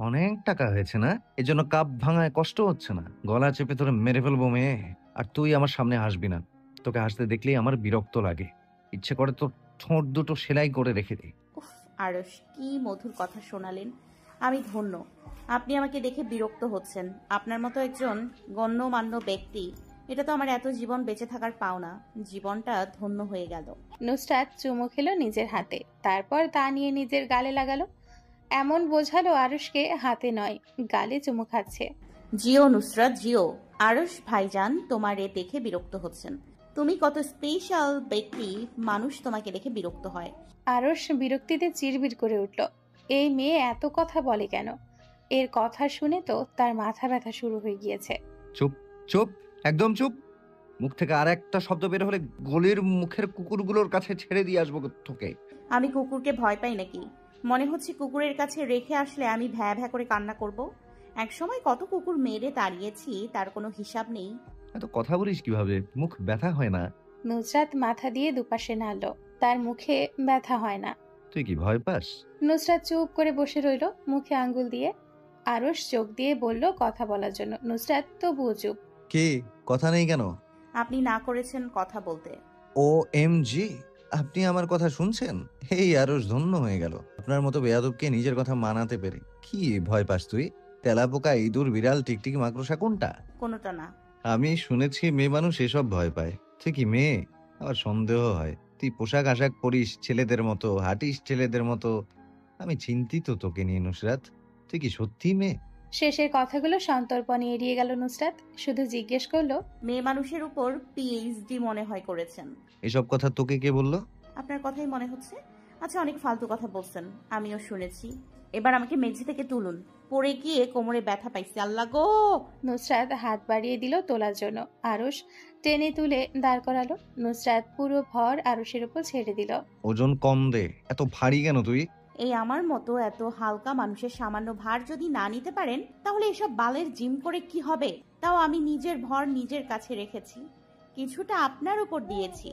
অনেক টাকা হয়েছে না? এজন্য কাপ ভাঙায় কষ্ট হচ্ছে না। গলা চেপে ধরে মেরে ফেলবো মেয়ে। আর তুই আমার সামনে হাসবি না। তোকে হাসতে দেখলেই আমার বিরক্ত লাগে। ইচ্ছে করে তোর ঠোঁট দুটো সেলাই করে রেখে দিই। উফ, আরশ কি মধুর কথা শোনালেন। আমি ধন্য। আপনি আমাকে দেখে বিরক্ত হচ্ছেন। আপনার মতো একজন গণ্যমান্য ব্যক্তি, এটা তো আমার এত জীবন বেঁচে থাকার পাওনা। জীবনটা ধন্য হয়ে গেল। নুসরাত চুমু খেলো নিজের হাতে, তারপর তা নিয়ে নিজের গালে লাগালো। এমন বোঝালো আরুষকে হাতে নয়, গালে চুমু খাচ্ছে। জিও নুসরাত, জিও। আরশ ভাইজান তোমার এ দেখে বিরক্ত হচ্ছেন। তুমি কত স্পেশাল ব্যক্তি, মানুষ তোমাকে দেখে বিরক্ত হয়। আরুষ বিরক্তিতে চিরবির করে উঠল। এই মেয়ে এত কথা বলে কেন? এর কথা শুনে তো তার মাথা ব্যথা শুরু হয়ে গিয়েছে। চুপ, চুপ, একদম চুপ। মুখ থেকে আর একটা শব্দ বের হলে গলির মুখের কুকুরগুলোর কাছে ছেড়ে দিয়ে আসবো তোকে। আমি কুকুরকে ভয় পাই নাকি? মনে হচ্ছে কুকুরের কাছে রেখে আসলে আমি ভ্যা ভ্যা করে কান্না করব। একসময় কত কুকুর মেরে তাড়িয়েছি, তার কোনো হিসাব নেই। এত কথা বলিস কিভাবে? মুখ ব্যথা হয় না? নুসরাত মাথা দিয়ে দুপাশে নাড়ল। তার মুখে ব্যথা হয় না। তুই কি ভয় পাস? নুসরাত চুপ করে বসে রইল, মুখে আঙ্গুল দিয়ে। আরুষ চোখ দিয়ে বলল কথা বলার জন্য। নুসরাত তবুও চুপ। কি? কথা নেই কেন? আপনি না করেছেন কথা বলতে। ও এম জি, আপনি আমার কথা শুনছেন? এই আরস ধন্য হয়ে গেল আপনার মতো বেয়াদবকে নিজের কথা মানাতে পেরে। কি ভয় পাস তুই? তেলাপোকা, ইঁদুর, বিড়াল, টিকটিকি, মাকড়সা কোনটা? কোনোটা না। আমি শুনেছি মেয়ে মানুষ এসব ভয় পায়। তুই কি মেয়ে? আবার সন্দেহ হয়। তুই পোশাক আশাক পরিস ছেলেদের মতো, হাঁটিস ছেলেদের মতো। আমি চিন্তিত তোকে নিয়ে নুসরাত। তুই কি সত্যি মেয়ে? শেষের কথাগুলো সন্তর্পণে এড়িয়ে গেল নুসরাত। শুধু জিজ্ঞেস করলো, মেয়ে মানুষের উপর পিএইচডি মনে হয় করেছেন। এসব কথা তোকে কে বললো? আপনার কথাই মনে হচ্ছে। আচ্ছা, অনেক ফালতু কথা বলছেন, আমিও শুনেছি। এবার আমাকে মেঝে থেকে তুলুন। পড়ে গিয়ে কোমরে ব্যথা পাইছি, আল্লাহ গো। নুসরাত হাত বাড়িয়ে দিল তোলার জন্য। আরুষ টেনে তুলে দাঁড় করালো। নুসরাত পুরো ভর আরুষের উপর ছেড়ে দিল। ওজন কম দে। এত ভারী কেন তুই? এই আমার মতো এত হালকা মানুষের সামান্য ভার যদি না নিতে পারেন, তাহলে এসব বালের জিম করে কি হবে? তাও আমি নিজের ভর নিজের কাছে রেখেছি, কিছুটা আপনার উপর দিয়েছি।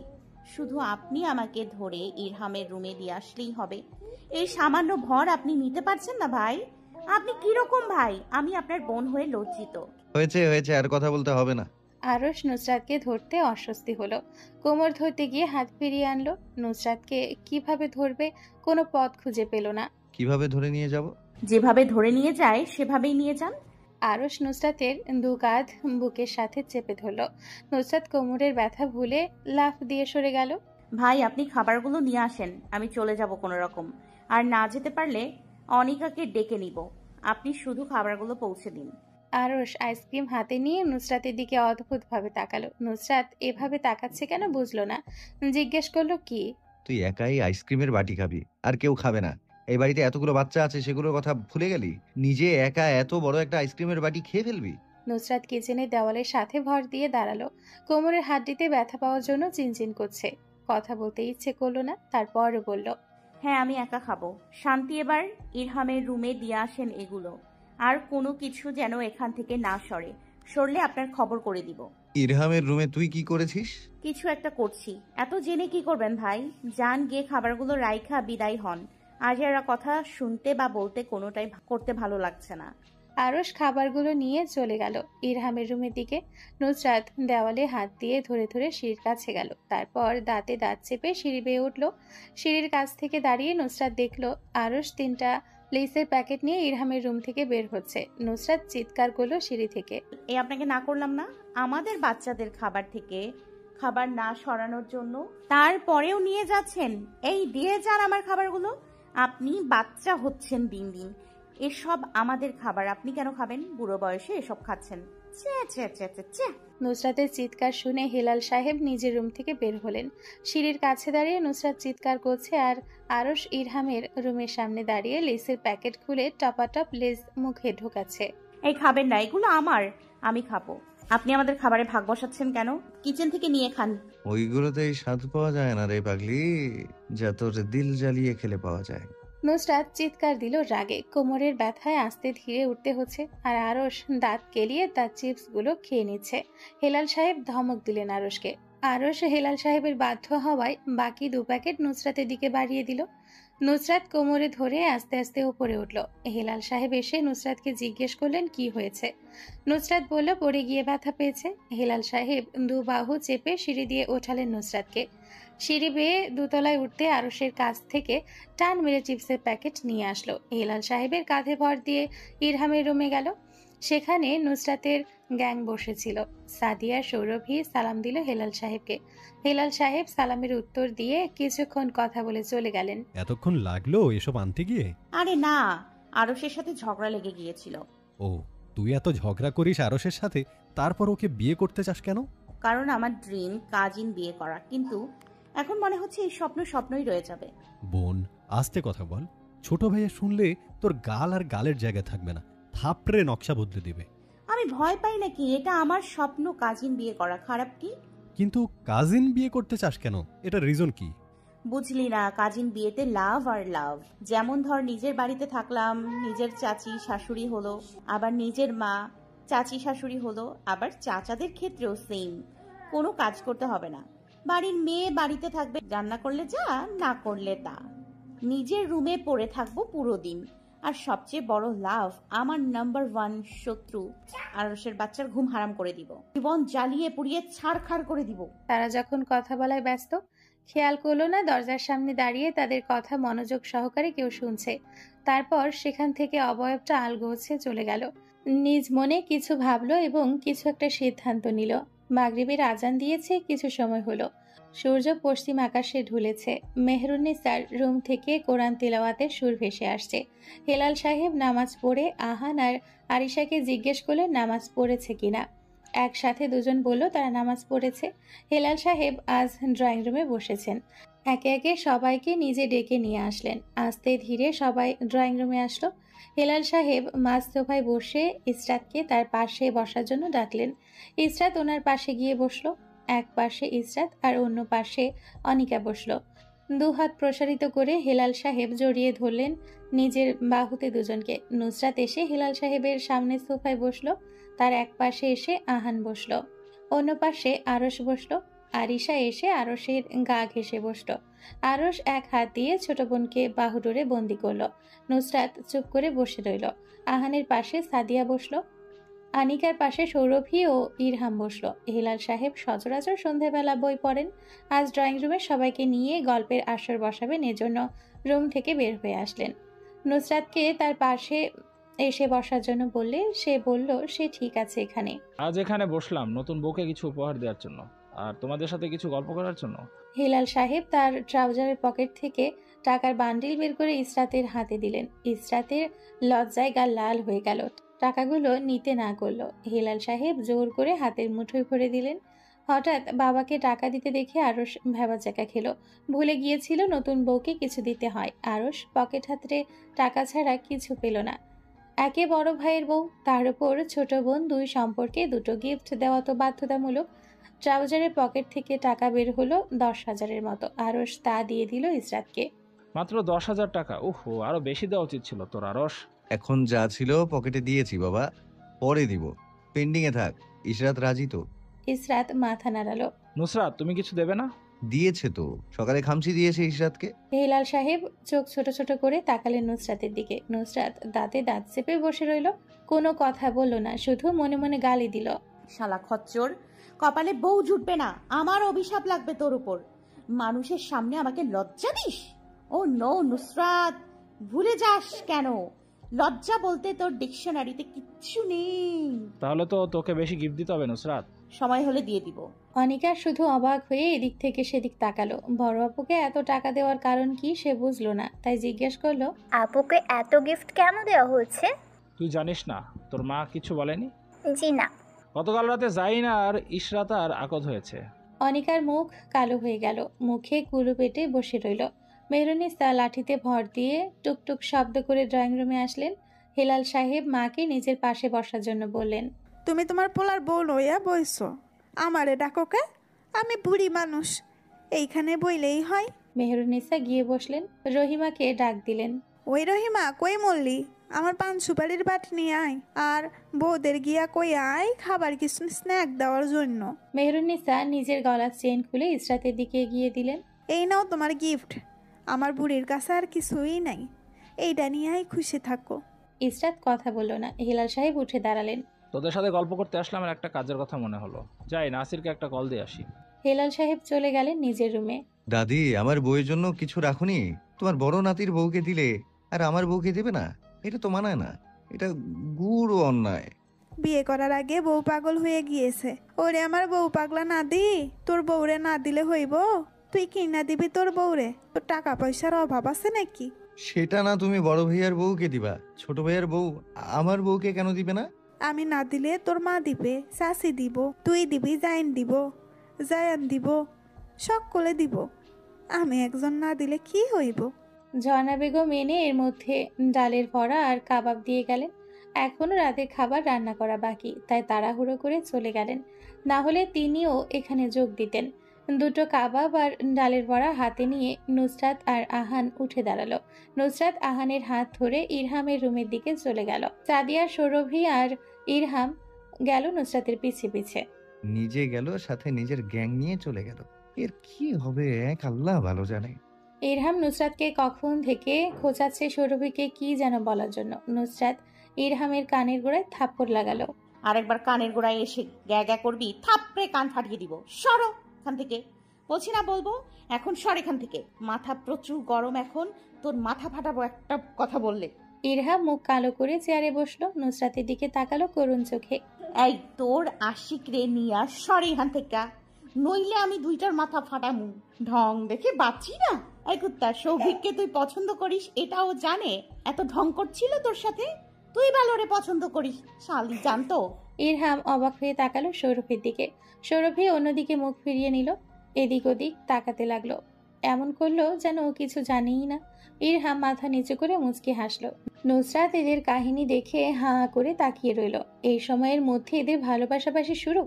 শুধু আপনি আমাকে ধরে ইরহামের রুমে দিয়ে আসলেই হবে। এই সামান্য ভর আপনি নিতে পারছেন না ভাই? আপনি কিরকম ভাই? আমি আপনার বোন হয়ে লজ্জিত। হয়েছে হয়েছে, আর কথা বলতে হবে না। আরুষ নুসরাতকে ধরতে অস্বস্তি হলো। কোমর ধরতে গিয়ে হাত ফিরিয়ে আনলো। নুসরাতকে কিভাবে ধরবে কোনো পথ খুঁজে পেল না। কিভাবে ধরে নিয়ে যাব? যেভাবে ধরে নিয়ে যায় সেভাবেই নিয়ে যান। আরুষ নুসরাতের দু কাঁধ বুকের সাথে চেপে ধরল। নুসরাত কোমরের ব্যথা ভুলে লাফ দিয়ে সরে গেল। ভাই, আপনি খাবারগুলো নিয়ে আসেন, আমি চলে যাব কোনো রকম। আর না যেতে পারলে অনিকাকে ডেকে নিব। আপনি শুধু খাবারগুলো পৌঁছে দিন। আরুষ আইসক্রিম হাতে নিয়ে নুসরাতের দিকে অদ্ভুতভাবে তাকালো। নুসরাত এভাবে তাকাচ্ছে কেন বুঝলো না। জিজ্ঞেস করলো, কি? তুই একাই আইসক্রিমের বাটি খাবি, আর কেউ খাবে না? এই বাড়িতে এতগুলো বাচ্চা আছে, সেগুলোর কথা ভুলে গেলি? নিজে একা এত বড় একটা আইসক্রিমের বাটি খেয়ে ফেলবি? নুসরাত কিচেনের দেওয়ালের সাথে ভর দিয়ে দাঁড়ালো। কোমরের হাড্ডিতে ব্যথা পাওয়ার জন্য চিনচিন করছে। কথা বলতে ইচ্ছে করলো না, তারপরও বলল, হ্যাঁ, আমি একা খাবো। শান্তি, এবার ইরহামের রুমে দিয়ে আসেন এগুলো। আর কোনো কিছু যেন এখান থেকে না সরে। সরলে আপনার খবর করে দিব। ইরহামের রুমে তুই কি করেছিস? কিছু একটা করছি। এত জেনে কি করবেন ভাই? যান গিয়ে খাবারগুলো রাইখা বিদায় হন। আজ এরা কথা শুনতে বা বলতে কোনোটাই করতে ভালো লাগছে না। আরশ খাবারগুলো নিয়ে চলে গেল ইরহামের রুমের দিকে। নুসরাত দেওয়ালে হাত দিয়ে ধরে ধরে সিঁড়ির কাছে গেল। তারপর দাঁতে দাঁত চেপে সিঁড়ি বেয়ে উঠল। সিঁড়ির কাছ থেকে দাঁড়িয়ে নুসরাত দেখল আরশ 3টা লেসের প্যাকেট নিয়ে ইরহামের রুম থেকে বের হচ্ছে। নুসরাত চিৎকার করলো সিঁড়ি থেকে, এই আপনাকে না করলাম না আমাদের বাচ্চাদের খাবার থেকে খাবার না সরানোর জন্য? তারপরেও নিয়ে যাচ্ছেন। এই দিয়ে যান আমার খাবারগুলো। আপনি বাচ্চা হচ্ছেন দিন দিন। এসব আমাদের খাবার, আপনি কেন খাবেন? বুড়ো বয়সে এসব খাচ্ছেন। চে চে চে চে চে। নুসরাতের চিৎকার শুনে হেলাল সাহেব নিজের রুম থেকে বের হলেন। সিঁড়ির কাছে দাঁড়িয়ে নুসরাত চিৎকার করছে আর আরশ ইরহামের রুমের সামনে দাঁড়িয়ে লেসের প্যাকেট খুলে টপাটপ লেস মুখে ঢোকাচ্ছে। এই খাবেন না, এগুলো আমার, আমি খাবো। আপনি আমাদের খাবারে ভাগ বসাচ্ছেন কেন? কিচেন থেকে নিয়ে খান। ওইগুলোতে এই স্বাদ পাওয়া যায় না রে পাগলি, যা তোর দিল জ্বালিয়ে খেলে পাওয়া যায়। নুসরাত চিৎকার দিল রাগে। কোমরের ব্যথায় আস্তে ধীরে উঠতে হচ্ছে আর আরশ দাঁত কেলিয়ে তার চিপস গুলো খেয়ে নিচ্ছে। হেলাল সাহেব ধমক দিলেন আরশকে। আরশ হেলাল সাহেবের বাধ্য হওয়ায় বাকি 2 প্যাকেট নুসরাতের দিকে বাড়িয়ে দিল। নুসরাত কোমরে ধরে আস্তে আস্তে উপরে উঠল। হেলাল সাহেব এসে নুসরাতকে জিজ্ঞেস করলেন কি হয়েছে। নুসরাত বলল পড়ে গিয়ে ব্যথা পেয়েছে। হেলাল সাহেব দু বাহু চেপে সিঁড়ি দিয়ে ওঠালেন নুসরাতকে। সিঁড়ি বেয়ে দোতলায় উঠতে আরশের কাছ থেকে টান মেরে চিপসের প্যাকেট নিয়ে আসলো। হেলাল সাহেবের কাঁধে ভর দিয়ে ইরহামের রুমে গেল। সেখানে নুসরাতের গ্যাং বসেছিল। সাদিয়া সৌরভী সালাম দিল হেলাল সাহেবকে। হেলাল সাহেব সালামের উত্তর দিয়ে কিছুক্ষণ কথা বলে চলে গেলেন। এতক্ষণ লাগলো এসব আনতে গিয়ে? আরে না, আরশের সাথে ঝগড়া লেগে গিয়েছিল। ও, তুই এত ঝগড়া করিস আরশের সাথে, তারপর ওকে বিয়ে করতে চাস কেন? কারণ আমার ড্রিম কাজিন বিয়ে করা, কিন্তু এখন মনে হচ্ছে এই স্বপ্ন স্বপ্নই রয়ে যাবে। বোন, আস্তে কথা বল। ছোট ভাইয়া শুনলে তোর গাল আর গালের জায়গা থাকবে না, থাপড়ে নকশা বদলে দিবে। আমি ভয় পাই নাকি? এটা আমার স্বপ্ন কাজিন বিয়ে করা, খারাপ কি? কিন্তু কাজিন বিয়ে করতে চাস কেন? এটা রিজন কি? বুঝলি না, কাজিন বিয়েতে লাভ আর লাভ। যেমন ধর নিজের বাড়িতে থাকলাম, নিজের চাচি শাশুড়ি হলো, আবার নিজের মা চাচি শাশুড়ি হলো, আবার চাচাদের ক্ষেত্রেও সেম, কোনো কাজ করতে হবে না। বাড়ির মেয়ে বাড়িতে থাকবে, রান্না করলে যা, না করলে তা। নিজের রুমে পড়ে থাকবো পুরো দিন। আর সবচেয়ে বড় লাভ, আমার নাম্বার 1 শত্রু আরশের বাচ্চার ঘুম হারাম করে দিব, জীবন জ্বালিয়ে পুড়িয়ে ছাড়খাড় করে দিব। তারা যখন কথা বলায় ব্যস্ত, খেয়াল করলো না দরজার সামনে দাঁড়িয়ে তাদের কথা মনোযোগ সহকারে কেউ শুনছে। তারপর সেখান থেকে অবয়বটা আলগোছে চলে গেল। নিজ মনে কিছু ভাবলো এবং কিছু একটা সিদ্ধান্ত নিল। মাগরিবের আজান দিয়েছে, কিছু সময় হলো। সূর্য পশ্চিম আকাশে ঢুলেছে। মেহরুন্নিসার রুম থেকে কোরআন তিলাওয়াতের সুর ভেসে আসছে। হেলাল সাহেব নামাজ পড়ে আহান আর আরিশাকে জিজ্ঞেস করলে নামাজ পড়েছে কিনা। একসাথে দুজন বলল তারা নামাজ পড়েছে। হেলাল সাহেব আজ ড্রয়িং রুমে বসেছেন। একে একে সবাইকে নিজে ডেকে নিয়ে আসলেন। আস্তে ধীরে সবাই ড্রয়িং রুমে আসলো। হেলাল সাহেব মাঝ সোফায় বসে ইসরাতকে তার পাশে বসার জন্য ডাকলেন। ইসরাত ওনার পাশে গিয়ে বসলো। এক পাশে ইসরাত আর অন্য পাশে অনিকা বসলো। দুহাত প্রসারিত করে হেলাল সাহেব জড়িয়ে ধরলেন নিজের বাহুতে দুজনকে। নুসরাত এসে হেলাল সাহেবের সামনে সোফায় বসলো। তার এক পাশে এসে আহান বসলো, অন্য পাশে আরশ বসলো। আরিশা এসে আরশের গা ঘেঁষে বসলো। আরশ এক হাত দিয়ে ছোট বোনকে বাহুডোরে বন্দি করলো। নুসরাত চুপ করে বসে রইল। আহানের পাশে সাদিয়া বসলো। আনিকার পাশে সৌরভী ও ইরহাম বসলো। হেলাল সাহেব সচরাচর সন্ধেবেলা বই পড়েন। আজ ড্রয়িং রুমে সবাইকে নিয়ে গল্পের আসর বসাবেন, এজন্য রুম থেকে বের হয়ে আসলেন। নুসরাতকে তার পাশে এসে বসার জন্য বললে সে বলল সে ঠিক আছে এখানে। আজ এখানে বসলাম নতুন বউকে কিছু উপহার দেওয়ার জন্য, আর তোমাদের সাথে কিছু গল্প করার জন্য। হেলাল সাহেব তার ট্রাউজারের পকেট থেকে টাকার বান্ডিল বের করে ইসরাতের হাতে দিলেন। ইসরাতের লজ্জায় গা লাল হয়ে গেল। টাকাগুলো নিতে না করলো। হেলাল সাহেব জোর করে হাতের মুঠোয় ভরে দিলেন। হঠাৎ বাবাকে টাকা দিতে দেখে আরশ ভ্যাবাচ্যাকা খেলো। ভুলে গিয়েছিল নতুন বউকে কিছু দিতে হয়। আরশ পকেট হাতে টাকা ছাড়া কিছু পেল না। একে বড় ভাইয়ের বউ, তার উপর ছোট বোন, দুই সম্পর্কে দুটো গিফট দেওয়া তো বাধ্যতামূলক। ট্রাউজারের পকেট থেকে টাকা বের হলো 10,000-এর মতো। আরশ তা দিয়ে দিল ইসরাতকে। মাত্র 10,000 টাকা? ওহো, আরো বেশি দেওয়া উচিত ছিল তোর আরশ। এখন যা ছিল পকেটে দিয়েছি বাবা, পরে দিব, পেন্ডিং এ থাক। ইশরাত রাজি তো? ইসরাত মাথা নাড়ালো। নুসরাত, তুমি কিছু দেবে না? দিয়েছে তো, সকালে খামচি দিয়েছে ইশরাতকে। হেলাল সাহেব চোখ ছোট ছোট করে তাকালেন নুসরাতের দিকে। নুসরাত দাঁতে দাঁত চেপে বসে রইল, কোনো কথা বলল না, শুধু মনে মনে গালি দিল। শালা খচ্চর, কপালে বউ জুটবে না, আমার অভিশাপ লাগবে তোর উপর। মানুষের সামনে আমাকে লজ্জা দিস? ও নো নুসরাত, ভুলে যাস কেন? লজ্জা বলতে তোর ডিকশনারিতে কিচ্ছু নেই। তাহলে তো তোকে বেশি গিফট দিতে হবে নুসরাত। সময় হলে দিয়ে দিব। অনিকা শুধু অবাক হয়ে এদিক থেকে সেদিক তাকালো। বড় আপুকে এত টাকা দেওয়ার কারণ কি সে বুঝলো না, তাই জিজ্ঞেস করলো, আপুকে এত গিফট কেন দেওয়া হচ্ছে? তুই জানিস না? তোর মা কিছু বলেনি? জি না। গতকাল রাতে জাইনা আর ইশরাতার আকদ হয়েছে। অনিকার মুখ কালো হয়ে গেল, মুখে কুলু পেটে বসে রইল। মেহরুনিসা লাঠিতে ভর দিয়ে টুকটুক শব্দ করে ড্রয়িং রুমে আসলেন। হেলাল সাহেব মাকে নিজের পাশে বসার জন্য বললেন, তুমি তোমার পোলার বউ লইয়া বইছ, আমারে ডাকোকে? আমি বুড়ি মানুষ, এইখানে বইলেই হয়। মেহরুনিসা গিয়ে বসলেন। রহিমাকে ডাক দিলেন। ওই রহিমা, কই মল্লি? আমার পান সুপারির বাট নিয়ে আয়, আর বউদের গিয়া কই আয় খাবার কিছু স্ন্যাক দেওয়ার জন্য। মেহরুনিসা নিজের গলার চেন খুলে ইসরাতের দিকে এগিয়ে দিলেন। এই নাও তোমার গিফট। আমার বুড়ির কাছে আর কিছুই নাই, এইটা নিয়েই খুশি থাকো। ইসরাত কথা বলল না। হেলাল সাহেব উঠে দাঁড়ালেন। তোদের সাথে গল্প করতে আসলাম, আর একটা কাজের কথা মনে হলো। যাই নাসিরকে একটা কল দিয়ে আসি। হেলাল সাহেব চলে গেলেন নিজের রুমে। দাদি, আমার বউয়ের জন্য কিছু রাখুনি? তোমার বড় নাতির বউকে দিলে আর আমার বউকে দেবে না? এটা তো মানায় না, এটা গুড় অন্যায়। বিয়ে করার আগে বউ পাগল হয়ে গিয়েছে। ওরে আমার বউ পাগলা না দি, তোর বউরে না দিলে হইব? তুই কিনা দিবি তোর বউরে? তোর টাকা পয়সার অভাব আছে নাকি? সেটা না, তুমি বড় ভাইয়ার বউকে দিবা, ছোট ভাইয়ার বউ আমার বউকে কেন দিবে না? আমি না দিলে তোর মা দিবে, চাষি দিব, তুই দিবি, জাইন দিব, জায়ান দিব, সকলে দিব। আমি একজন না দিলে কি হইব? ঝর্ণা বেগম এনে এর মধ্যে ডালের ভরা আর কাবাব দিয়ে গেলেন। এখনো রাতের খাবার রান্না করা বাকি, তাই তাড়াহুড়ো করে চলে গেলেন, না হলে তিনিও এখানে যোগ দিতেন। দুটো কাবাব আর ডালের ভরা হাতে নিয়ে নুসরাত আর আহান উঠে দাঁড়ালো। নুসরাত আহানের হাত ধরে ইরহামের রুমের দিকে চলে গেল। সাদিয়া, সৌরভী আর ইরহাম গেল নুসরাতের পিছে পিছে। নিজে গেল, সাথে নিজের গ্যাং নিয়ে চলে গেল। এর কি হবে এক আল্লাহ ভালো জানে। ইরহাম নুসরাতকে কখন থেকে খোঁচাচ্ছে সৌরভীকে কি যেন বলার জন্য। নুসরাত ইরহামের কানের গোড়ায় থাপ্পড় লাগালো। আরেকবার কানের গোড়ায় এসে গ্যা গ্যা করবি, থাপড়ে কান ফাটিয়ে দিব। সরো এখান থেকে, বলছি না বলবো, এখন সর এখান থেকে। মাথা প্রচুর গরম এখন, তোর মাথা ফাটাবো একটা কথা বললে। ইরহাম মুখ কালো করে চেয়ারে বসলো। নুসরাতের দিকে তাকালো করুণ চোখে। এই তোর আশিক রে নিয়া সর এখান থেকে, নইলে আমি দুইটার মাথা ফাটামু। ঢং দেখে বাঁচি না। এই কুত্তা, সৌভিককে তুই পছন্দ করিস এটাও জানে? এত ঢং করছিল তোর সাথে? তুই ভালোরে পছন্দ করিস, শালি জানতো? ইরহাম অবাক হয়ে তাকালো সৌরভীর দিকে। সৌরভী অন্যদিকে মুখ ফিরিয়ে নিল, এদিক ওদিক তাকাতে লাগলো। এমন করলো যেন ও কিছু জানেই না। ইরহাম মাথা নিচু করে মুচকি হাসলো। নুসরাত এদের কাহিনী দেখে হা হা করে তাকিয়ে রইল। এই সময়ের মধ্যে এদের ভালোবাসাবাসি শুরু?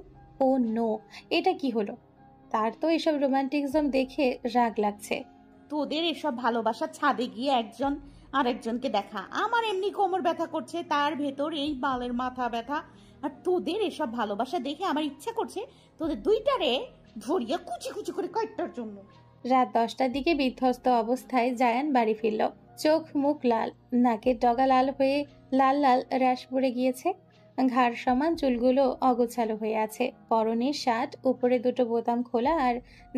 ও নো, এটা কি হলো? তার তো এসব রোমান্টিকজম দেখে রাগ লাগছে। তোদের এসব ভালোবাসা ছাদে গিয়ে একজন আরেকজনকে দেখা। আমার এমনি কোমর ব্যথা করছে, তার ভেতর এই বালের মাথা ব্যথা। আর তোদের এসব ভালোবাসা দেখে আমার ইচ্ছা করছে তোদের দুইটারে ধরিয়া কুচি কুচি করে কয়েকটার জন্য। রাত 10টার দিকে বিধ্বস্ত অবস্থায় জায়ান বাড়ি ফিরল। চোখ মুখ লাল, নাকের ডগা লাল হয়ে লাল লাল র্যাশ পড়ে গিয়েছে। ঘাড় সমান চুলগুলো অগোছালো হয়ে আছে। পরনের শার্ট উপরে দুটো বোতাম খোলা আর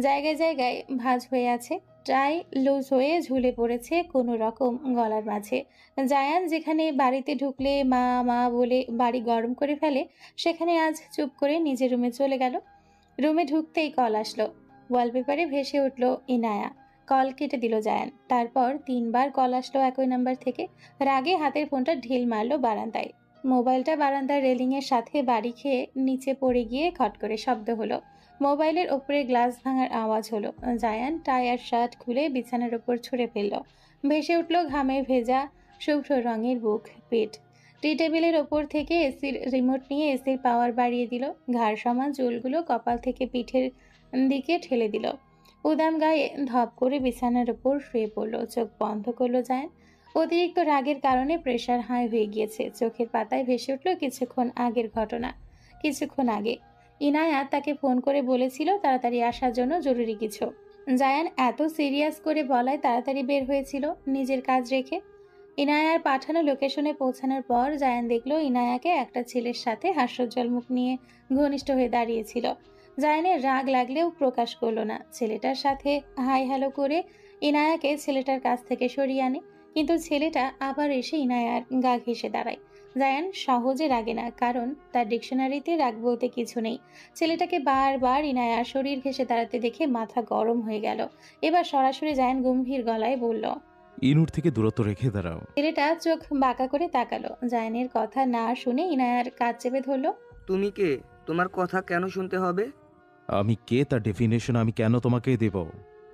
জায়গায় জায়গায় ভাঁজ হয়ে আছে। টাই লুজ হয়ে ঝুলে পড়েছে কোনো রকম গলার মাঝে। জায়ান যেখানে বাড়িতে ঢুকলে মা মা বলে বাড়ি গরম করে ফেলে, সেখানে আজ চুপ করে নিজের রুমে চলে গেল। রুমে ঢুকতেই কল আসলো। ওয়ালপেপারে ভেসে উঠল ইনায়া। কল কেটে দিল জায়ান। তারপর 3বার কল আসলো একই নাম্বার থেকে। রাগে হাতের ফোনটা ঢিল মারলো বারান্দায়। মোবাইলটা বারান্দার রেলিং এর সাথে বাড়ি খেয়ে নিচে পড়ে গিয়ে খট করে শব্দ হলো। মোবাইলের ওপরে গ্লাস ভাঙার আওয়াজ হলো। জায়ান টায়ার শার্ট খুলে বিছানার ওপর ছুঁড়ে ফেললো। ভেসে উঠল ঘামে ভেজা শুভ্র রঙের বুক পিঠ। টি টেবিলের ওপর থেকে এসির রিমোট নিয়ে এসির পাওয়ার বাড়িয়ে দিল। ঘাড় সমান চুলগুলো কপাল থেকে পিঠের দিকে ঠেলে দিল। উদাম গায়ে ধপ করে বিছানার ওপর শুয়ে পড়লো। চোখ বন্ধ করলো জায়ান। অতিরিক্ত রাগের কারণে প্রেশার হাই হয়ে গিয়েছে। চোখের পাতায় ভেসে উঠল কিছুক্ষণ আগের ঘটনা। কিছুক্ষণ আগে ইনায়া তাকে ফোন করে বলেছিল তাড়াতাড়ি আসার জন্য, জরুরি কিছু। জায়ান এত সিরিয়াস করে বলায় তাড়াতাড়ি বের হয়েছিল নিজের কাজ রেখে। ইনায়ার পাঠানো লোকেশনে পৌঁছানোর পর জায়ান দেখলো ইনায়াকে একটা ছেলের সাথে হাস্যোজ্জ্বল মুখ নিয়ে ঘনিষ্ঠ হয়ে দাঁড়িয়েছিল। জায়ানের রাগ লাগলেও প্রকাশ করলো না। ছেলেটার সাথে হাই হ্যালো করে ইনায়াকে ছেলেটার কাছ থেকে সরিয়ে আনে, কিন্তু ছেলেটা আবার এসে ইনায়ার গা ঘেঁষে দাঁড়ায়। জায়ান সহজে রাগে না, কারণ তার ডিকশনারিতে রাগ বলতে কিছু নেই। ছেলেটাকে বারবার ইনায়ার শরীর ঘেঁষে দাঁড়াতে দেখে মাথা গরম হয়ে গেল। এবার সরাসরি জায়ান গম্ভীর গলায় বলল, ইনুর থেকে দূরত্ব রেখে দাঁড়াও। ছেলেটা চোখ বাঁকা করে তাকালো। জায়ানের কথা না শুনে ইনায়ার কাজ চেপে ধরলো। তুমি কে? তোমার কথা কেন শুনতে হবে? আমি কে তার ডেফিনেশন আমি কেন তোমাকে দেব?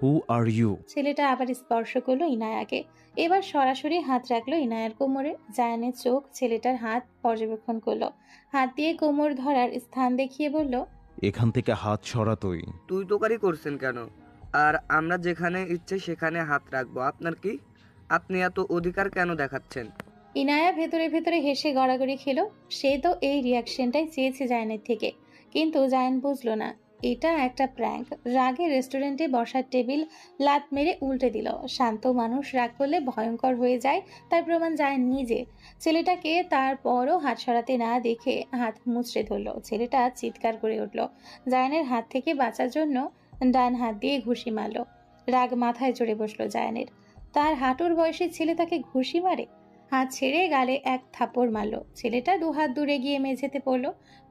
হু আর ইউ? ছেলেটা আবার স্পর্শ করলো ইনায়াকে। এবার সরাসরি হাত রাখলো ইনায়ার কোমরে। জায়ানের চোখ ছেলেটার হাত পর্যবেক্ষণ করলো। হাত দিয়ে কোমর ধরার স্থান দেখিয়ে বলল, এখান থেকে হাত সরা তুই। তুই তোকারি করছেন কেন? আর আমরা যেখানে ইচ্ছে সেখানে হাত রাখবো, আপনার কি? আপনি এত অধিকার কেন দেখাচ্ছেন? ইনায়া ভেতরে ভেতরে হেসে গড়াগড়ি খেলো। সে তো এই রিয়াকশনটাই চেয়েছে জায়ানের থেকে, কিন্তু জায়ান বুঝলো না এটা একটা প্র্যাঙ্ক। রাগে রেস্টুরেন্টে বসার টেবিল লাত মেরে উল্টে দিল। শান্ত মানুষ রাগ করলে ভয়ঙ্কর হয়ে যায়, তার প্রমাণ যায় নিজে। ছেলেটাকে তারপরও হাত সরাতে না দেখে হাত মুচড়ে ধরল। ছেলেটা চিৎকার করে উঠল। জায়ানের হাত থেকে বাঁচার জন্য ডান হাত দিয়ে ঘুষি মারল। রাগ মাথায় চড়ে বসলো জায়ানের। তার হাঁটুর বয়সী ছেলে তাকে ঘুষি মারে? হাত ছেড়ে গালে এক থাপ্পড় মারল। ছেলেটা দুহাত দূরে গিয়ে মেঝেতে পড়ল।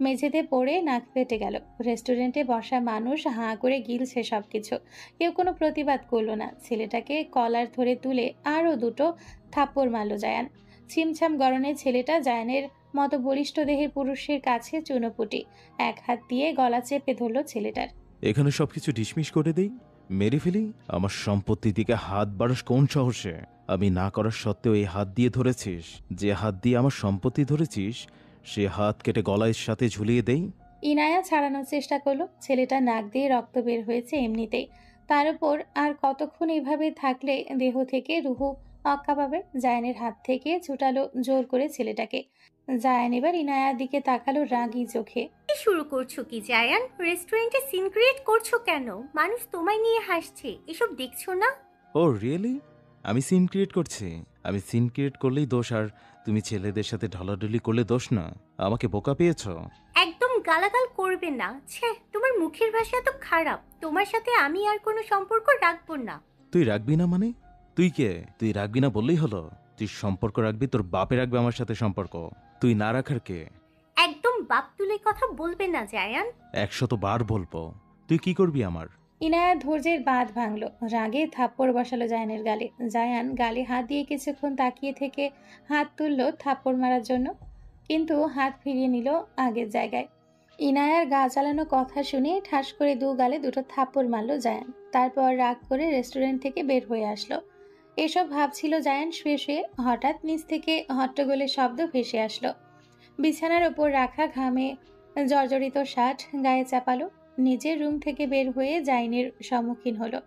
মেঝেতে পড়ে নাক ফেটে গেল। রেস্টুরেন্টে বসা মানুষ হাঁ করে গিলছে সবকিছু। কেউ কোনো প্রতিবাদ করলো না। ছেলেটাকে কলার ধরে তুলে আরও দুটো থাপ্পড় মারল জায়ান। ছিমছাম গরনে ছেলেটা জায়ানের মতো বলিষ্ঠ দেহের পুরুষের কাছে চুনোপুটি। এক হাত দিয়ে গলা চেপে ধরল ছেলেটার। এখানে সবকিছু ডিসমিস করে দেই, মেরে ফেলি? আমার সম্পত্তির দিকে হাত বাড়াস কোন সাহসে? আমি না করার সত্ত্বেও এই হাত দিয়ে ধরেছিস। যে হাত দিয়ে আমার সম্পত্তি ধরেছিস সে হাত কেটে গলায় সাথে ঝুলিয়ে দেই। ইনায়া ছাড়ানোর চেষ্টা করলো। ছেলেটা নাক দিয়ে রক্ত বের হয়েছে এমনিতেই। তার উপর আর কতক্ষণ এভাবে থাকলে দেহ থেকে রুহু অক্কা পাবে। জায়ানের হাত থেকে ছুটালো জোর করে ছেলেটাকে। জায়ান এবার ইনায়ার দিকে তাকালো রাগী চোখে। কি শুরু করছো কি জায়ান? রেস্টুরেন্টে সিন ক্রিয়েট করছো কেন? মানুষ তোমায় নিয়ে হাসছে, এসব দেখছো না? ও রিয়েলি? আমি সিন ক্রিয়েট করছি? আমি সিন ক্রিয়েট করলেই দোষ, আর তুমি ছেলেদের সাথে ঢলাঢলি করলে দোষ না? আমাকে বোকা পেয়েছো? একদম গালাগাল করবে না। ছে, তোমার মুখের ভাষা তো খারাপ। তোমার সাথে আমি আর কোনো সম্পর্ক রাখবো না। তুই রাখবি না মানে? তুই কে? তুই রাখবি না বললেই হলো? তুই সম্পর্ক রাখবি, তোর বাপে রাখবে আমার সাথে সম্পর্ক। তুই না রাখার কে? একদম বাপ তুলে কথা বলবে না জায়ান। 100 বার বলবো। তুই কি করবি আমার? ইনায়া ধৈর্যের বাঁধ ভাঙল। রাগে থাপ্পড় বসালো জায়ানের গালে। জায়ান গালে হাত দিয়ে কিছুক্ষণ তাকিয়ে থেকে হাত তুললো থাপ্পড় মারার জন্য, কিন্তু হাত ফিরিয়ে নিল আগের জায়গায়। ইনায়ার গা চালানো কথা শুনে ঠাস করে দু গালে দুটো থাপ্পড় মারল জায়ান। তারপর রাগ করে রেস্টুরেন্ট থেকে বের হয়ে আসলো। এসব ভাবছিল জায়ান শুয়ে শুয়ে। হঠাৎ নিচ থেকে হট্টগোলের শব্দ ভেসে আসলো। বিছানার ওপর রাখা ঘামে জর্জরিত শার্ট গায়ে চাপালো। নিজের রুম থেকে বের হয়ে জাইনের সম্মুখীন হলো।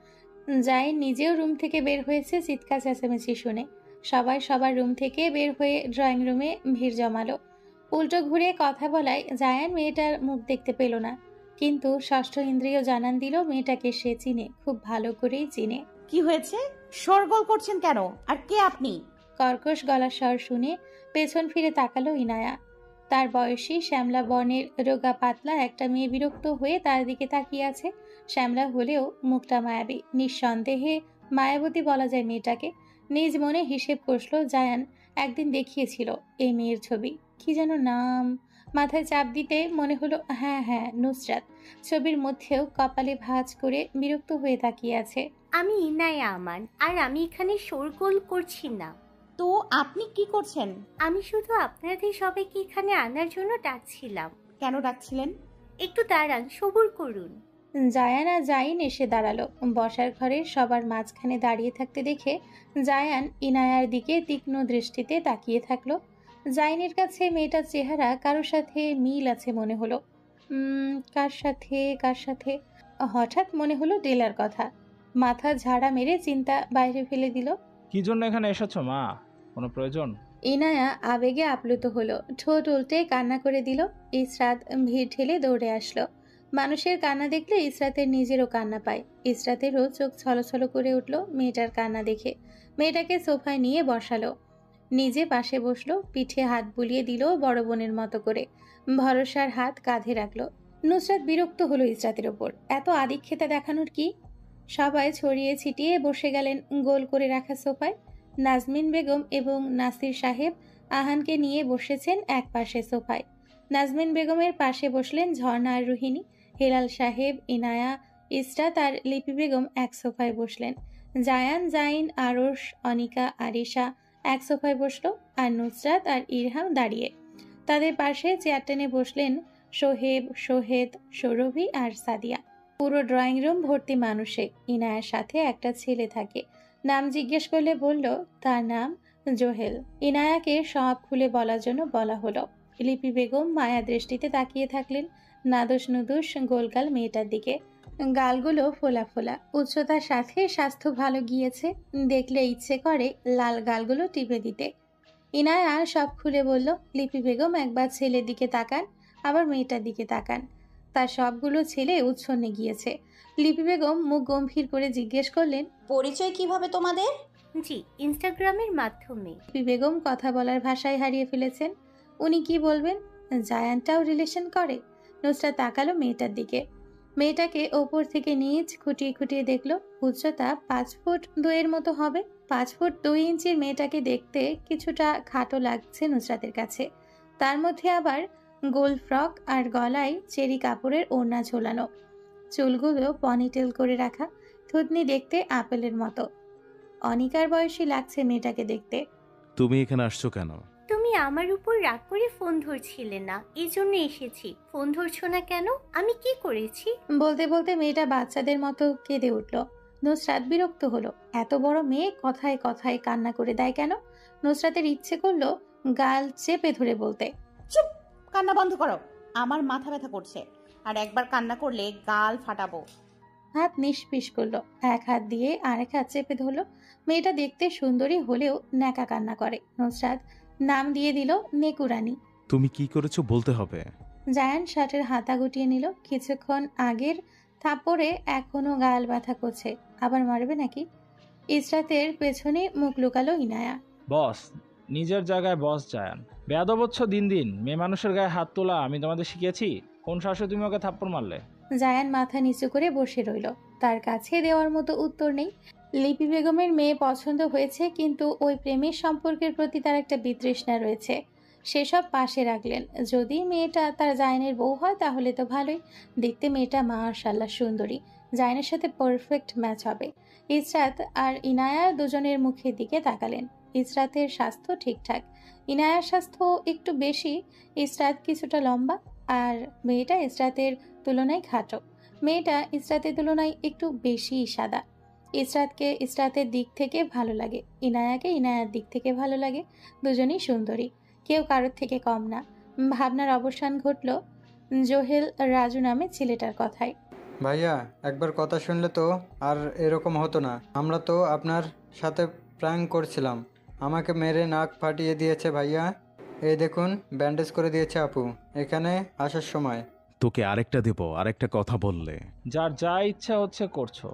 জাইন নিজেও রুম থেকে বের হয়েছে চিৎকার চেঁচামেচি শুনে। সবাই সবার রুম থেকে বের হয়ে ড্রয়িং রুমে ভিড় জমালো। উল্টো ঘুরে কথা বলায় জায়ান মেয়েটার মুখ দেখতে পেল না, কিন্তু ষষ্ঠ ইন্দ্রিয় জানান দিল মেয়েটাকে সে চিনে, খুব ভালো করেই চিনে। কি হয়েছে? শোরগোল করছেন কেন? আর কে আপনি? কর্কশ গলার স্বর শুনে পেছন ফিরে তাকালো ইনায়া। তার বয়সী শ্যামলা বর্ণের রোগা পাতলা একটা মেয়ে বিরক্ত হয়ে তার দিকে তাকিয়ে আছে। শ্যামলা হলেও মুখটা মায়াবী। নিঃসন্দেহে মায়াবতী বলা যায় মেয়েটাকে। নিজ মনে হিসেব কষল জায়ান একদিন দেখিয়েছিল এই মেয়ের ছবি। কি যেন নাম। মাথায় চাপ দিতে মনে হলো হ্যাঁ, নুসরাত। ছবির মধ্যেও কপালে ভাঁজ করে বিরক্ত হয়ে তাকিয়ে আছে। আমি ইনায়া আমান, আর আমি এখানে শোরগোল করছি না। তো আপনি কি করছেন? আমি শুধু আপনাদের সবাইকে এখানে আনার জন্য ডাকছিলাম। কেন ডাকছিলেন? একটু দাঁড়ান, সবুর করুন। জায়ান আর জাইন এসে দাঁড়ালো। বসার ঘরে সবার মাঝখানে দাঁড়িয়ে থাকতে দেখে জায়ান ইনায়ার দিকে তীক্ষ্ণ দৃষ্টিতে তাকিয়ে থাকলো। জাইনের কাছে মেয়েটার চেহারা কারোর সাথে মিল আছে মনে হলো। কার সাথে? হঠাৎ মনে হলো ডেলার কথা। মাথা ঝাড়া মেরে চিন্তা বাইরে ফেলে দিল। কি জন্য এখানে এসেছো মা? কোনো প্রয়োজন? ইনায়া আবেগে আপ্লুত হলো। ঠোঁট উল্টে কান্না করে দিল। ইসরাত ভিড় ঠেলে দৌড়ে আসলো। মানুষের কান্না দেখলে ইসরাতের নিজেরও কান্না পায়। ইসরাতেরও চোখ ছলছল করে উঠল মেয়েটার কান্না দেখে। মেয়েটাকে সোফায় নিয়ে বসালো। নিজে পাশে বসলো। পিঠে হাত বুলিয়ে দিল বড় বোনের মতো করে। ভরসার হাত কাঁধে রাখলো। নুসরাত বিরক্ত হলো ইসরাতের ওপর। এত আদিক্ষেতা দেখানোর কি? সবাই ছড়িয়ে ছিটিয়ে বসে গেলেন গোল করে রাখা সোফায়। নাজমিন বেগম এবং নাসির সাহেব আহানকে নিয়ে বসেছেন এক পাশে সোফায়। নাজমিন বেগমের পাশে বসলেন ঝর্ণা আর রুহিনী। হেলাল সাহেব, ইনায়া, ইসরাত আর লিপি বেগম এক সোফায় বসলেন। জায়ান, জাইন, আরশ, অনিকা, আরিশা এক সোফায় বসলো। আর নুসরাত আর ইরহাম দাঁড়িয়ে। তাদের পাশে চেয়ার টেনে বসলেন সোহেব, সোহেদ, সৌরভী আর সাদিয়া। পুরো ড্রয়িং রুম ভর্তি মানুষে। ইনায়ার সাথে একটা ছেলে থাকে। নাম জিজ্ঞেস করলে বলল তার নাম জোহেল। ইনায়াকে সব খুলে বলার জন্য বলা হলো। লিপি বেগম মায়া দৃষ্টিতে তাকিয়ে থাকলেন নাদোষ নুদোষ গোলগাল মেয়েটার দিকে। গালগুলো ফোলা ফোলা। উচ্চতার সাথে স্বাস্থ্য ভালো গিয়েছে। দেখলে ইচ্ছে করে লাল গালগুলো টিপে দিতে। ইনায়া সব খুলে বলল। লিপি বেগম একবার ছেলের দিকে তাকান, আবার মেয়েটার দিকে তাকান। তার সবগুলো ছেলে উচ্ছন্নে গিয়েছে। লিপি বেগম মুখ গম্ভীর করে জিজ্ঞেস করলেন, পরিচয় কিভাবে তোমাদের? জি, ইনস্টাগ্রামের মাধ্যমে। লিপি বেগম কথা বলার ভাষায় হারিয়ে ফেলেছেন। উনি কি বলবেন? জায়ানটাও রিলেশন করে? নুসরাত তাকালো মেয়েটার দিকে। মেয়েটাকে ওপর থেকে নিচ খুঁটিয়ে খুঁটিয়ে দেখলো। উচ্চতা 5 ফুট 2 মতো হবে। 5 ফুট 2 ইঞ্চির মেয়েটাকে দেখতে কিছুটা খাটো লাগছে নুসরাতের কাছে। তার মধ্যে আবার গোল ফ্রক আর গলায় চেরি কাপড়ের ওড়না ঝোলানো, চুলগুলো পনিটেল করে রাখা, থুতনি দেখতে আপেলের মতো। অনিকার বয়সী লাগছে মেয়েটাকে দেখতে। তুমি এখানে আসছো কেন? তুমি আমার উপর রাগ করে ফোন ধরছিলে না, এই জন্য এসেছি। ফোন ধরছো না কেন? আমি কি করেছি? বলতে বলতে মেয়েটা বাচ্চাদের মতো কেঁদে উঠল। নুসরাত বিরক্ত হলো। এত বড় মেয়ে কথায় কথায় কান্না করে দেয় কেন? নুসরাতের ইচ্ছে করলো গাল চেপে ধরে বলতে, চুপ, কান্না বন্ধ করো, আমার মাথা ব্যথা করছে, আর একবার কান্না করলে গাল ফাটাবো। হাত নিষ্পিস করলো। এক হাত দিয়ে আরেক হাত চেপে ধরলো। মেয়েটা দেখতে সুন্দরী হলেও ন্যাকা কান্না করে। নুসরাত নাম দিয়ে দিল নেকুরানি। তুমি কি করেছো বলতে হবে। জায়ান শার্টের হাতা গুটিয়ে নিল। কিছুক্ষণ আগের থাপ্পড়ে এখনো গাল ব্যথা করছে, আবার মারবে নাকি? ইসরাতের পেছনে মুখ লুকালো ইনায়া। বস, নিজের জায়গায় বস জায়ান। বেয়াদব হচ্ছ দিন দিন। মেয়ে মানুষের গায়ে হাত তোলা আমি তোমাদের শিখিয়েছি? কোন সাহসে তুমি ওকে থাপ্পড় মারলে? জায়ান মাথা নিচু করে বসে রইল। তার কাছে দেওয়ার মতো উত্তর নেই। লিপি বেগমের মেয়ে পছন্দ হয়েছে, কিন্তু ওই প্রেমের সম্পর্কের প্রতি তার একটা বিতৃষ্ণা রয়েছে। সেসব পাশে রাখলেন। যদি মেয়েটা তার জায়নের বউ হয় তাহলে তো ভালোই। দেখতে মেয়েটা মাশাআল্লাহ সুন্দরী, জায়নের সাথে পারফেক্ট ম্যাচ হবে। ইসরাত আর ইনায়া দুজনের মুখের দিকে তাকালেন। ইসরাতের স্বাস্থ্য ঠিকঠাক, ইনায়ার স্বাস্থ্য একটু বেশি। ইসরাত কিছুটা লম্বা, আর মেয়েটা ইসরাতের তুলনায় খাটো। মেয়েটা ইসরাতের তুলনায় একটু বেশি সাদা। ইসরাতকে ইসরাতের দিক থেকে ভালো লাগে, ইনায়াকে ইনায়ার দিক থেকে ভালো লাগে। দুজনেই সুন্দরী, কেউ কারোর থেকে কম না। ভাবনার অবসান ঘটল জোহেল রাজু নামে ছেলেটার কথায়। ভাইয়া, একবার কথা শুনলে তো আর এরকম হতো না। আমরা তো আপনার সাথে প্র্যাঙ্ক করছিলাম। আমাকে মেরে নাক ফাটিয়ে দিয়েছে ভাইয়া। এই দেখুন, ব্যান্ডেজ করে দিয়েছে আপু এখানে আসার সময়। তোকে আরেকটা দেব, আরেকটা কথা বললে। যার যা ইচ্ছা হচ্ছে করছো,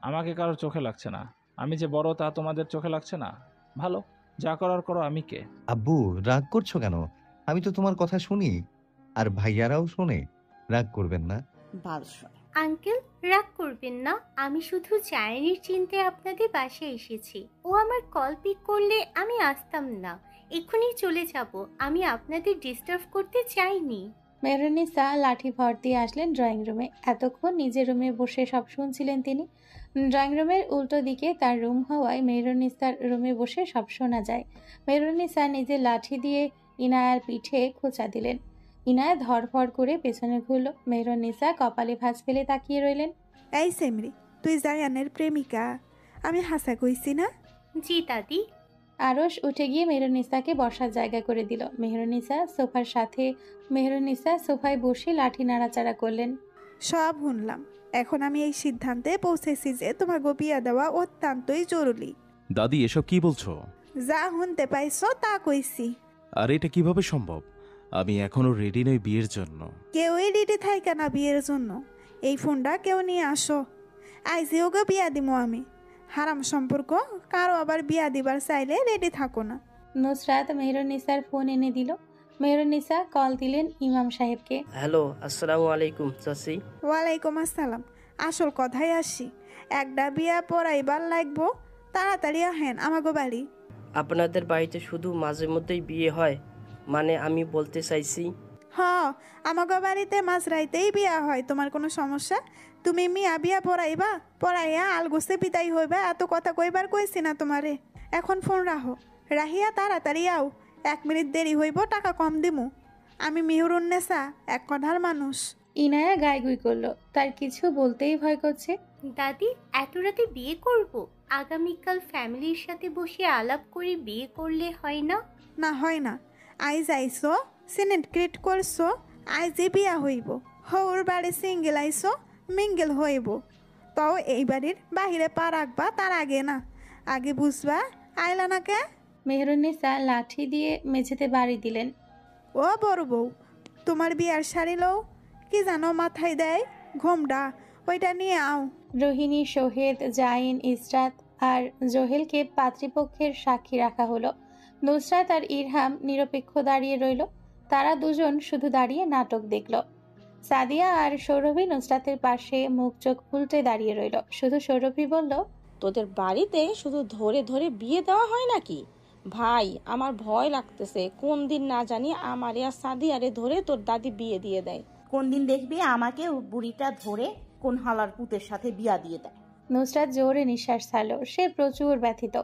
আমাকে কারোর চোখে লাগছে না। আমি যে বড় তা তোমাদের চোখে লাগছে না? ভালো, যা করার করো, আমি কে? আব্বু, রাগ করছো কেন? আমি তো তোমার কথা শুনি, আর ভাইয়ারাও শোনে। রাগ করবেন না। আঙ্কেল, রাগ করবেন না। আমি শুধু জায়ানের চিন্তায় আপনাদের বাসায় এসেছি। ও আমার কল পিক করলে আমি আসতাম না, এক্ষুনি চলে যাব। আমি আপনাদের ডিস্টার্ব করতে চাইনি। মেহরুন্নিসা লাঠি ভর দিয়ে আসলেন ড্রয়িং রুমে। এতক্ষণ নিজের রুমে বসে সব শুনছিলেন তিনি। ড্রয়িং রুমের উল্টো দিকে তার রুম হওয়ায় মেহরুন্নিসার রুমে বসে সব শোনা যায়। মেহরুন্নিসা নিজের লাঠি দিয়ে ইনায়ার পিঠে খোঁচা দিলেন। ইনায়া ধরফর করে পেছনে ঘুরল। মেহরুন্নিসা কপালে ভাঁজ ফেলে তাকিয়ে রইলেন। এই সেমরি, তুই জায়ানের প্রেমিকা? আমি হাসা কইছি না? জি দাদি। আরশ উঠে গিয়ে মেহরুন্নিসাকে বসার জায়গা করে দিল। মেহরুন্নিসা সোফায় বসে লাঠি নাড়াচাড়া করলেন। সব শুনলাম। এখন আমি এই সিদ্ধান্তে পৌঁছেছি যে তোমার বিয়া দেওয়া অত্যন্তই জরুরি। দাদি, এসব কি বলছো? যা শুনতে পাইছো তা কইছি। আর এটা কিভাবে সম্ভব? আমি এখনো রেডি নই বিয়ের জন্য। কেউই রেডি থাকে না বিয়ের জন্য। এই ফোনটা কেউ নিয়ে আসো, আইসি ওকে বিয়া দিমো আমি। হারাম সম্পর্ক কারো আবার বিয়া দিবার চাইলে রেডি থাকো না। নুসরাত মেহরুন্নিসার ফোন এনে দিল। মেহরুন্নিসা কল দিলেন ইমাম সাহেবকে। হ্যালো, আসসালামু আলাইকুম চাচি। ওয়ালাইকুম আসসালাম। আসল কথাই আসি, একটা বিয়া পড়াইবার লাগবো, তাড়াতাড়ি আহেন আমাগো বাড়ি। আপনাদের বাড়িতে শুধু মাঝে মধ্যেই বিয়ে হয়? মানে আমি বলতে চাইছি। আমাগো বাড়িতে মাঝরাইতেই বিয়া হয়। তোমার কোনো সমস্যা? তুমি মিয়া বিয়া পড়াইবা, পড়াইয়া আলগোসে বিদায় হইবা। এত কথা কইবার কইছি না তোমারে? এখন ফোন রাখো, রাহিয়া তাড়াতাড়ি আও। 1 মিনিট দেরি হইব, টাকা কম দিমু। আমি মেহরুন্নেসা, এক কথার মানুষ। ইনায়া গাইগুই করলো। তার কিছু বলতেই ভয় করছে। দাদি, এত রাতে বিয়ে করব? আগামীকাল ফ্যামিলির সাথে বসে আলাপ করে বিয়ে করলে হয় না? না, হয় না। আইজ আইসো, সিনেট ক্রিয়েট করছো, আইজে বিয়া হইব। হৌর বাড়ি সিঙ্গেল আইসো, মিঙ্গেল হইব। তাও এই বাড়ির বাহিরে পা রাখবা তার আগে না। আগে বুঝবা আইলা না কে? মেহরুন্নিসা লাঠি দিয়ে মেঝেতে বাড়ি দিলেন। ও বড় বউ, তোমার বিয়ার শাড়ি লও। কি জানো মাথায় দেয় ঘোমটা, ওইটা নিয়ে আও। রোহিণী, সোহেদ, জাইন, ইসরাত আর জোহেলকে পাত্রীপক্ষের সাক্ষী রাখা হলো। নুসরাত আর ইরহাম নিরপেক্ষ দাঁড়িয়ে রইল। তারা দুজন শুধু দাঁড়িয়ে নাটক দেখল। সাদিয়া আর সৌরভী নুসরাতের পাশে মুখ চোখ উল্টে দাঁড়িয়ে রইল। শুধু সৌরভী বলল, তোদের বাড়িতে শুধু ধরে ধরে বিয়ে দেওয়া হয় নাকি? ভাই, আমার ভয় লাগতেছে কোন দিন না জানি আমারে আর সাদিয়ারে ধরে তোর দাদি বিয়ে দিয়ে দেয়। কোন দিন দেখবি আমাকে বুড়িটা ধরে কোন হালার পুতের সাথে বিয়া দিয়ে দেয়। নুসরাত জোরে নিঃশ্বাস ছাড়ল। সে প্রচুর ব্যথিত।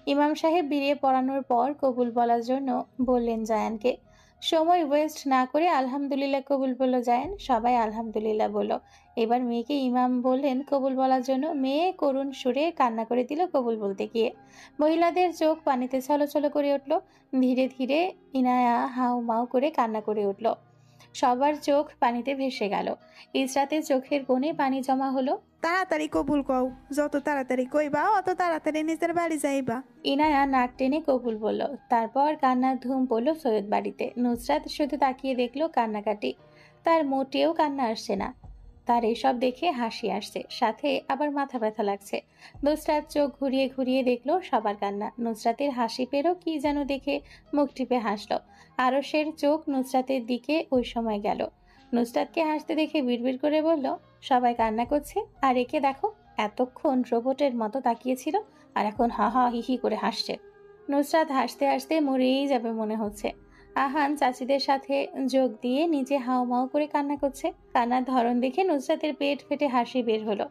ইমাম সাহেব বিয়ে পড়ানোর পর কবুল বলার জন্য বললেন জায়ানকে। সময় ওয়েস্ট না করে আলহামদুলিল্লাহ কবুল বলল জায়ান। সবাই আলহামদুলিল্লাহ বলল। এবার মেয়েকে ইমাম বললেন কবুল বলার জন্য। মেয়ে করুণ সুরে কান্না করে দিল কবুল বলতে গিয়ে। মহিলাদের চোখ পানিতে ছলছল করে উঠল। ধীরে ধীরে ইনায়া হাউ মাউ করে কান্না করে উঠল। সবার চোখ পানিতে ভেসে গেল। ইসরাতের চোখের কোণে পানি জমা হলো। তাড়াতাড়ি কবুল কও, যত তাড়াতাড়ি কইবা অত তাড়াতাড়ি নিজের বাড়ি যাইবা। ইনায়া নাক টেনে কবুল বলল। তারপর কান্নার ধুম পড়ল সৈয়দ বাড়িতে। নুসরাত শুধু তাকিয়ে দেখলো কান্নাকাটি। তার মোটেও কান্না আসছে না। তার এসব দেখে হাসি আসছে, সাথে আবার মাথা ব্যথা লাগছে। নুসরাত চোখ ঘুরিয়ে ঘুরিয়ে দেখলো সবার কান্না। নুসরাতের হাসি পেরো কি যেন দেখে মুখ টিপে হাসলো। আরশের চোখ নুসরাতের দিকে ওই সময় গেল। নুসরাতকে হাসতে দেখে বিড়বিড় করে বলল, সবাই কান্না করছে আর একে দেখো, এতক্ষণ রোবটের মতো তাকিয়েছিল আর এখন হা হা হি হি করে হাসছে। নুসরাত হাসতে হাসতে মরেই যাবে মনে হচ্ছে। আহান চাচিদের সাথে যোগ দিয়ে নিজে হাউমাউ করে কান্না করছে। কান্নার ধরন দেখে নুসরাতের পেট ফেটে হাসি বের হলো।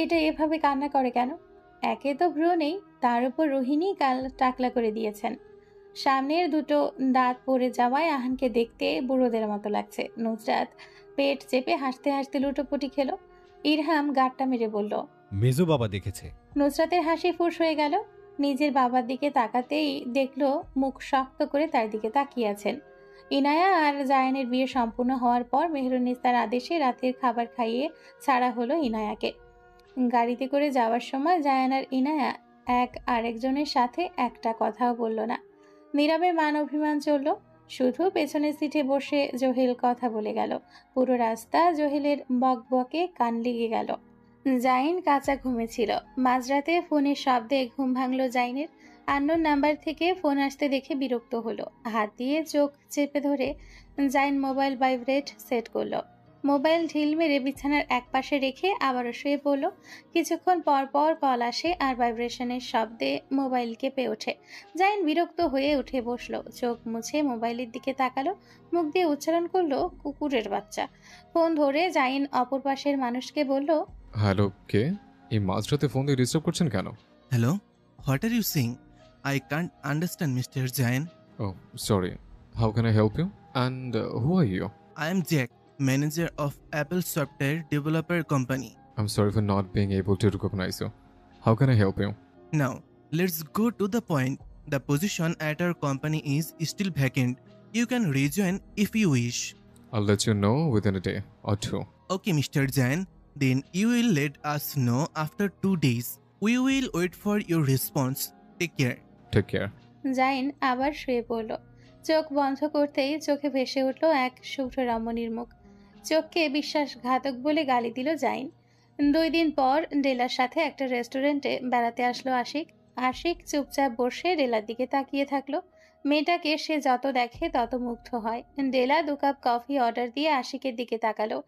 এটা এভাবে কান্না করে কেন? একে তো ভ্রু নেই, তার উপর রোহিণী কাল টাকলা করে দিয়েছেন। সামনের দুটো দাঁত পড়ে যাওয়ায় আহানকে দেখতে বুড়োদের মতো লাগছে। নুসরাত পেট চেপে হাসতে হাসতে লুটোপুটি খেলো। ইরহাম গাঁটটা মেরে বলল, মেজো বাবা দেখেছে। নুসরাতের হাসি ফুঁস হয়ে গেল। নিজের বাবার দিকে তাকাতেই দেখলো মুখ শক্ত করে তার দিকে তাকিয়ে আছেন। ইনায়া আর জায়ানের বিয়ে সম্পূর্ণ হওয়ার পর মেহরুন্নিসার আদেশে রাতের খাবার খাইয়ে ছাড়া হলো ইনায়াকে। গাড়িতে করে যাওয়ার সময় জায়ান আর ইনায়া এক আরেকজনের সাথে একটা কথাও বলল না। নীরবে মান অভিমান চলল। শুধু পেছনের সিটে বসে জহিল কথা বলে গেল। পুরো রাস্তা জহিলের বকবকে কান লেগে গেল। জাইন কাঁচা ঘুমেছিল। মাঝরাতে ফোনের শব্দে ঘুম ভাঙল জাইনের। আননোন নাম্বার থেকে ফোন আসতে দেখে বিরক্ত হলো। হাত দিয়ে চোখ চেপে ধরে জাইন মোবাইল ভাইব্রেট সেট করলো। মোবাইল ঢিল মেরে বিছানার এক পাশে রেখে আবারও শুয়ে পড়ল। কিছুক্ষণ পর পর কল আসে আর ভাইব্রেশনের শব্দে মোবাইল কেঁপে ওঠে। জাইন বিরক্ত হয়ে উঠে বসলো। চোখ মুছে মোবাইলের দিকে তাকালো। মুখ দিয়ে উচ্চারণ করলো কুকুরের বাচ্চা। ফোন ধরে জাইন অপর পাশের মানুষকে বলল, হ্যালো, কে? এই মাঝরাতে ফোন দিয়ে ডিস্টার্ব করছেন কেন? Hello, what are you sing? I can't understand, Mr. Jain. Oh, sorry. How can I help you? And who are you? I am Jack, manager of Apple Software Developer Company. I'm sorry for not being able to recognize you. How can I help you? Now, let's go to the point. The position at our company is still vacant. You can rejoin if you wish. I'll let you know within a day or two. Okay, Mr. Jain. Then you will let us know after 2 days. We will wait for your response. Take care. Take care. Zain আবার শুয়ে পড়ল। চোখ বন্ধ করতেই চোখে ভেসে উঠল এক শুভ্র রমণীর মুখ। চোখকে বিশ্বাসঘাতক বলে গালি দিল জাইন। 2 দিন পর ডেলার সাথে একটা রেস্টুরেন্টে বেড়াতে আসলো আশিক। আশিক চুপচাপ বসে ডেলার দিকে তাকিয়ে থাকলো। মেয়েটাকে সে যত দেখে তত মুগ্ধ হয়। ডেলা 2 কাপ কফি অর্ডার দিয়ে আশিকের দিকে তাকালো।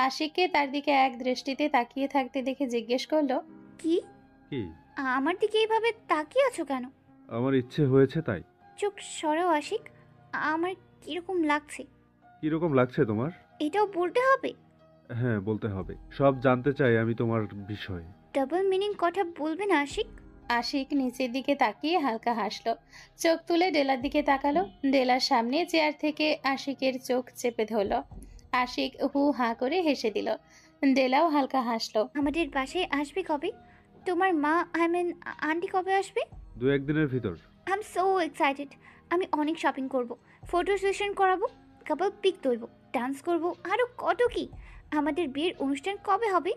আশিককে তার দিকে এক দৃষ্টিতে তাকিয়ে থাকতে দেখে জিজ্ঞেস করলো, কি আমার দিকে এইভাবে তাকিয়ে আছো কেন? আমার ইচ্ছে হয়েছে তাই। চোখ সরাও আশিক, আমার কিরকম লাগছে? কিরকম লাগছে তোমার? এটাও বলতে হবে? হ্যাঁ, বলতে হবে। সব জানতে চাই আমি তোমার বিষয়ে। ডাবল মিনিং কথা বলবে না আশিক? আশিক নিচের দিকে তাকিয়ে হালকা হাসলো। চোখ তুলে ডেলার দিকে তাকালো। ডেলার সামনে চেয়ার থেকে আশিকের চোখ চেপে ধরলো। আশিক হু হা করে হেসে দিল। ডেলাও হালকা হাসলো। আমাদের বাসায় আসবে কবে? তোমার মা আন্টি কবে আসবে? 2-1 দিনের ভিতর। I am so excited. আমি অনেক শপিং করব, ফটো সেশন করাবো, কাপল পিক তুলবো, ডান্স করব, আরো কত কি। আমাদের বিয়ের অনুষ্ঠান কবে হবে?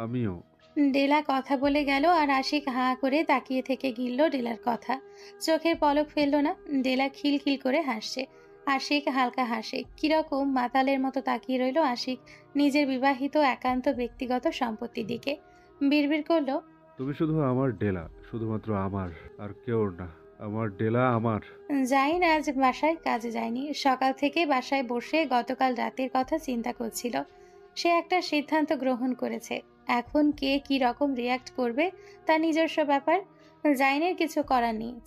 আমিও। ডেলা কথা বলে গেল আর আশিক হা করে তাকিয়ে থেকে গিলল ডেলার কথা। চোখের পলক ফেললো না। ডেলা খিলখিল করে হাসছে। আশিক হালকা হাসে। কিরকম মাতালের মতো তাকিয়ে রইল আশিক নিজের বিবাহিত একান্ত ব্যক্তিগত সম্পত্তির দিকে। বিড়বিড় করলো, তুমি শুধু আমার ডেলা, শুধুমাত্র আমার, আর কেউ না। আমার ডেলা আমার। জাহিন আজ বাসায় কাজে যায়নি। সকাল থেকে বাসায় বসে গতকাল রাতের কথা চিন্তা করছিল। সে একটা সিদ্ধান্ত গ্রহণ করেছে। এখন কে কি রকম রিয়াক্ট করবে তা নিজস্ব ব্যাপার। জাহিনের কিছু করার নেই।